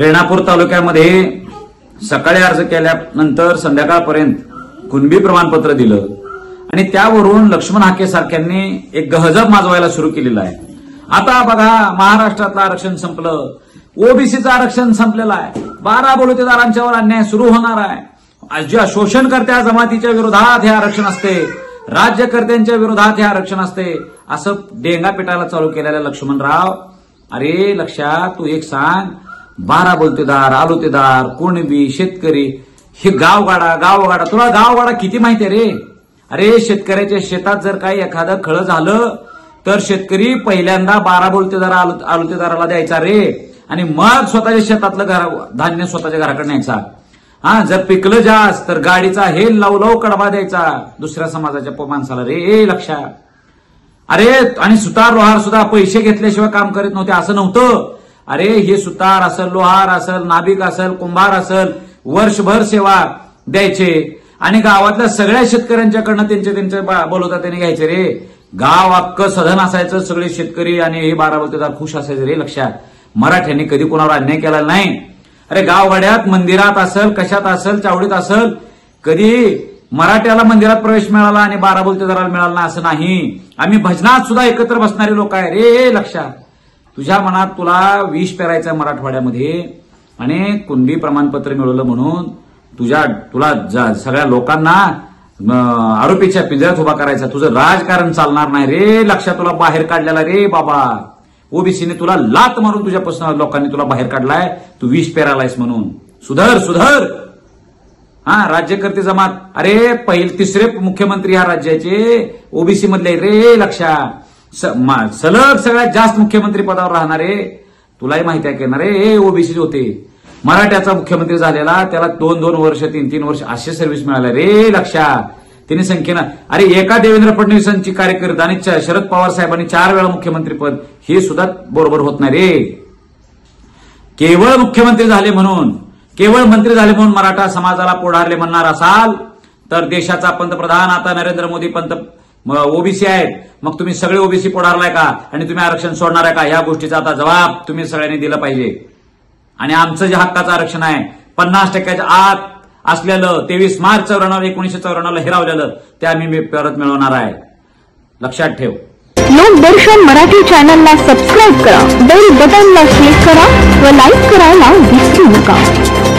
रेणापूर तालुक्यामध्ये सकाळी अर्ज केल्यानंतर संध्याकाळपर्यंत कुणबी प्रमाणपत्र दिलं आणि त्यावरून लक्ष्मण हाके सारख्यांनी एक गहजब माजवायला सुरू केलेला आहे। आता बघा, महाराष्ट्रातलं आरक्षण संपलं, ओबीसीचं आरक्षण संपलेलं आहे, 12 बलुतेदारांच्यावर अन्याय सुरू होणार आहे। ज्या शोषणकर्त्या जमातीच्या विरोधात हे आरक्षण असते, राज्यकर्त्यांच्या विरोधात हे आरक्षण असते, असं डेंगा पिटायला चालू केलेल्या लक्ष्मणराव, अरे लक्षात तू एक सांग, 12 बलुतेदार, आलुतेदार, कुणबी, शेतकरी, हे गावगाडा तुला गावगाडा किती माहिती आहे रे? अरे शेतकऱ्याच्या शेतात जर काही एखादं खळं झालं तर शेतकरी पहिल्यांदा 12 बलुतेदार आलुतेदाराला द्यायचा रे, आणि मग स्वतःच्या शेतातलं धान्य स्वतःच्या घराकडे न्यायचा। जर पिकलं जास्त तर गाडीचा हे लवलव कडबा द्यायचा दुसऱ्या समाजाच्या माणसाला रे, लक्षात। अरे आणि सुतार लोहार सुद्धा पैसे घेतल्याशिवाय काम करीत नव्हते, असं नव्हतं। अरे हे सुतार असेल, लोहार असेल, नाभिक असेल, कुंभार असेल, वर्षभर सेवा द्यायचे आणि गावातल्या सगळ्या शेतकऱ्यांच्याकडनं त्यांचे बोलवता त्यांनी घ्यायचे रे। गाव अख्खं सधन असायचं, सगळे शेतकरी आणि हे 12 बलुतेदार खुश असायचे रे, लक्षात। मराठ्यांनी कधी कोणावर अन्याय केला नाही। अरे गावगाड्यात, मंदिरात असेल, कशात असेल, चावडीत असेल, कधी मराठ्याला मंदिरात प्रवेश मिळाला आणि 12 बलुतेदाराला मिळाला ना असं नाही। आम्ही भजनात सुद्धा एकत्र बसणारे लोक आहे रे, लक्षात। तुझ्या मनात तुला विष पेरायचं मराठवाड्यामध्ये आणि कुणबी प्रमाणपत्र मिळवलं म्हणून तुला सगळ्या लोकांना आरोपीच्या पिंजऱ्यात उभा करायचा, तुझं राजकारण चालणार नाही रे, लक्षात। तुला बाहेर काढलेला रे बाबा, ओबीसीने तुला लात मारून तुझ्यापासून लोकांनी तुला बाहेर काढलाय, तू विष पेरालायस म्हणून सुधर। राज्यकर्ते जमात, अरे तिसरे मुख्यमंत्री ह्या राज्याचे ओबीसी मधले रे, लक्षात। सलग सगळ्यात जास्त मुख्यमंत्री पदावर राहणारे तुलाही माहिती आहे की ना रे, ओबीसी होते। मराठ्याचा मुख्यमंत्री झालेला त्याला 2-2 वर्ष 3-3 वर्ष असे सर्व्हिस मिळाल्या रे, लक्षात। त्यांनी संख्येनं, अरे एका देवेंद्र फडणवीसांची कार्यकर्ता आणि शरद पवार साहेबांनी 4 वेळा मुख्यमंत्री पद, हे सुद्धा बरोबर होत नाही रे। केवळ मुख्यमंत्री झाले म्हणून, केवळ मंत्री झाले म्हणून मराठा समाजाला पुढारले म्हणणार असाल तर देशाचा पंतप्रधान आता नरेंद्र मोदी ओबीसी आहेत, मग तुम्ही सगळे ओबीसी पुढारलाय का आणि तुम्ही आरक्षण सोडणार आहे का? या गोष्टीचा आता जबाब तुम्ही सगळ्यांनी दिला पाहिजे। आणि आमचं जे हक्काचं आरक्षण आहे 50% आत असलेलं 23 मार्च 1994 हिरावलेलं ते आम्ही परत मिळवणार आहे, लक्षात ठेव। लोकदर्शन मराठी चॅनलला सबस्क्राईब करा, बेल बटनला क्लिक करा व लाईक करायला विसरू नका।